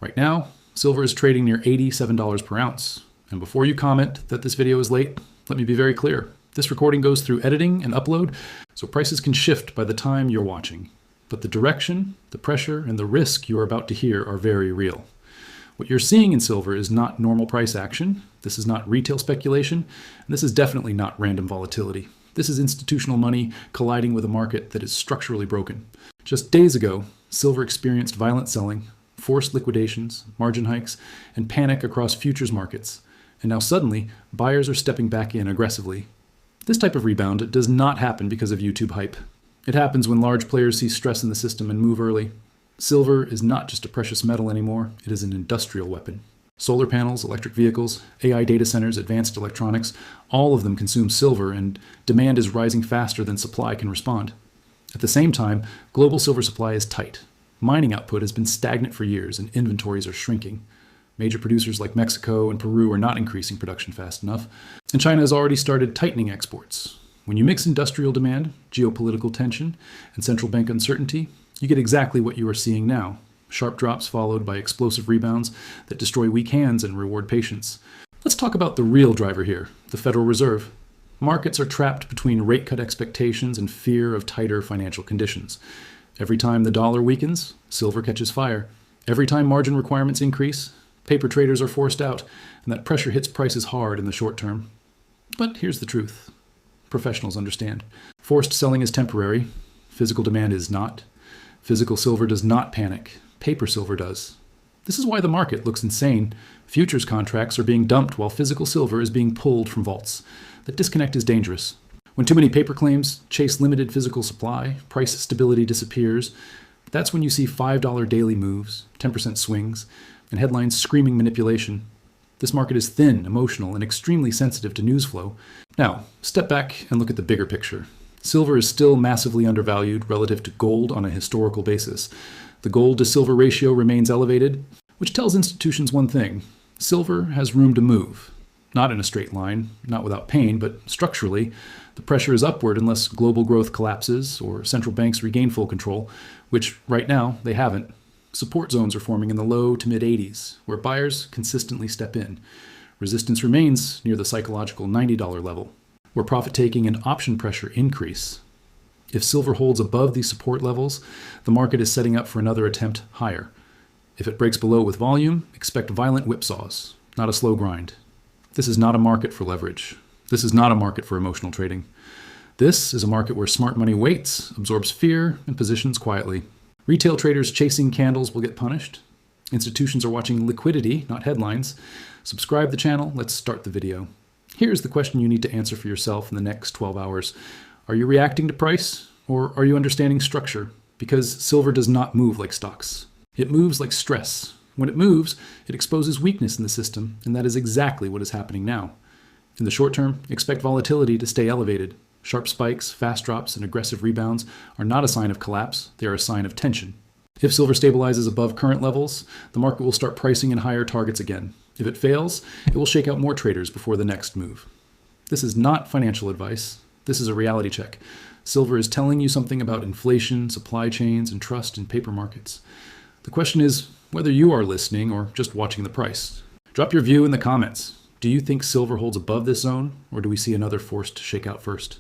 Right now, silver is trading near $87 per ounce. And before you comment that this video is late, let me be very clear. This recording goes through editing and upload, so prices can shift by the time you're watching. But the direction, the pressure, and the risk you are about to hear are very real. What you're seeing in silver is not normal price action. This is not retail speculation. And this is definitely not random volatility. This is institutional money colliding with a market that is structurally broken. Just days ago, silver experienced violent selling, forced liquidations, margin hikes, and panic across futures markets. And now suddenly, buyers are stepping back in aggressively. This type of rebound does not happen because of YouTube hype. It happens when large players see stress in the system and move early. Silver is not just a precious metal anymore, it is an industrial weapon. Solar panels, electric vehicles, AI data centers, advanced electronics, all of them consume silver, and demand is rising faster than supply can respond. At the same time, global silver supply is tight. Mining output has been stagnant for years, and inventories are shrinking. Major producers like Mexico and Peru are not increasing production fast enough, and China has already started tightening exports. When you mix industrial demand, geopolitical tension, and central bank uncertainty, you get exactly what you are seeing now. Sharp drops followed by explosive rebounds that destroy weak hands and reward patience. Let's talk about the real driver here, the Federal Reserve. Markets are trapped between rate cut expectations and fear of tighter financial conditions. Every time the dollar weakens, silver catches fire. Every time margin requirements increase, paper traders are forced out, and that pressure hits prices hard in the short term. But here's the truth. Professionals understand. Forced selling is temporary. Physical demand is not. Physical silver does not panic. Paper silver does. This is why the market looks insane. Futures contracts are being dumped while physical silver is being pulled from vaults. That disconnect is dangerous. When too many paper claims chase limited physical supply, price stability disappears. That's when you see $5 daily moves, 10% swings, and headlines screaming manipulation. This market is thin, emotional, and extremely sensitive to news flow. Now, step back and look at the bigger picture. Silver is still massively undervalued relative to gold on a historical basis. The gold to silver ratio remains elevated, which tells institutions one thing: silver has room to move. Not in a straight line, not without pain, but structurally, the pressure is upward unless global growth collapses or central banks regain full control, which right now they haven't. Support zones are forming in the low to mid-80s, where buyers consistently step in. Resistance remains near the psychological $90 level, where profit-taking and option pressure increase. If silver holds above these support levels, the market is setting up for another attempt higher. If it breaks below with volume, expect violent whipsaws, not a slow grind. This is not a market for leverage. This is not a market for emotional trading. This is a market where smart money waits, absorbs fear, and positions quietly. Retail traders chasing candles will get punished. Institutions are watching liquidity, not headlines. Subscribe to the channel. Let's start the video. Here's the question you need to answer for yourself in the next 12 hours. Are you reacting to price, or are you understanding structure? Because silver does not move like stocks. It moves like stress. When it moves, it exposes weakness in the system, and that is exactly what is happening now. In the short term, expect volatility to stay elevated. Sharp spikes, fast drops, and aggressive rebounds are not a sign of collapse, they are a sign of tension. If silver stabilizes above current levels, the market will start pricing in higher targets again. If it fails, it will shake out more traders before the next move. This is not financial advice. This is a reality check. Silver is telling you something about inflation, supply chains, and trust in paper markets. The question is whether you are listening or just watching the price. Drop your view in the comments. Do you think silver holds above this zone, or do we see another forced shakeout first?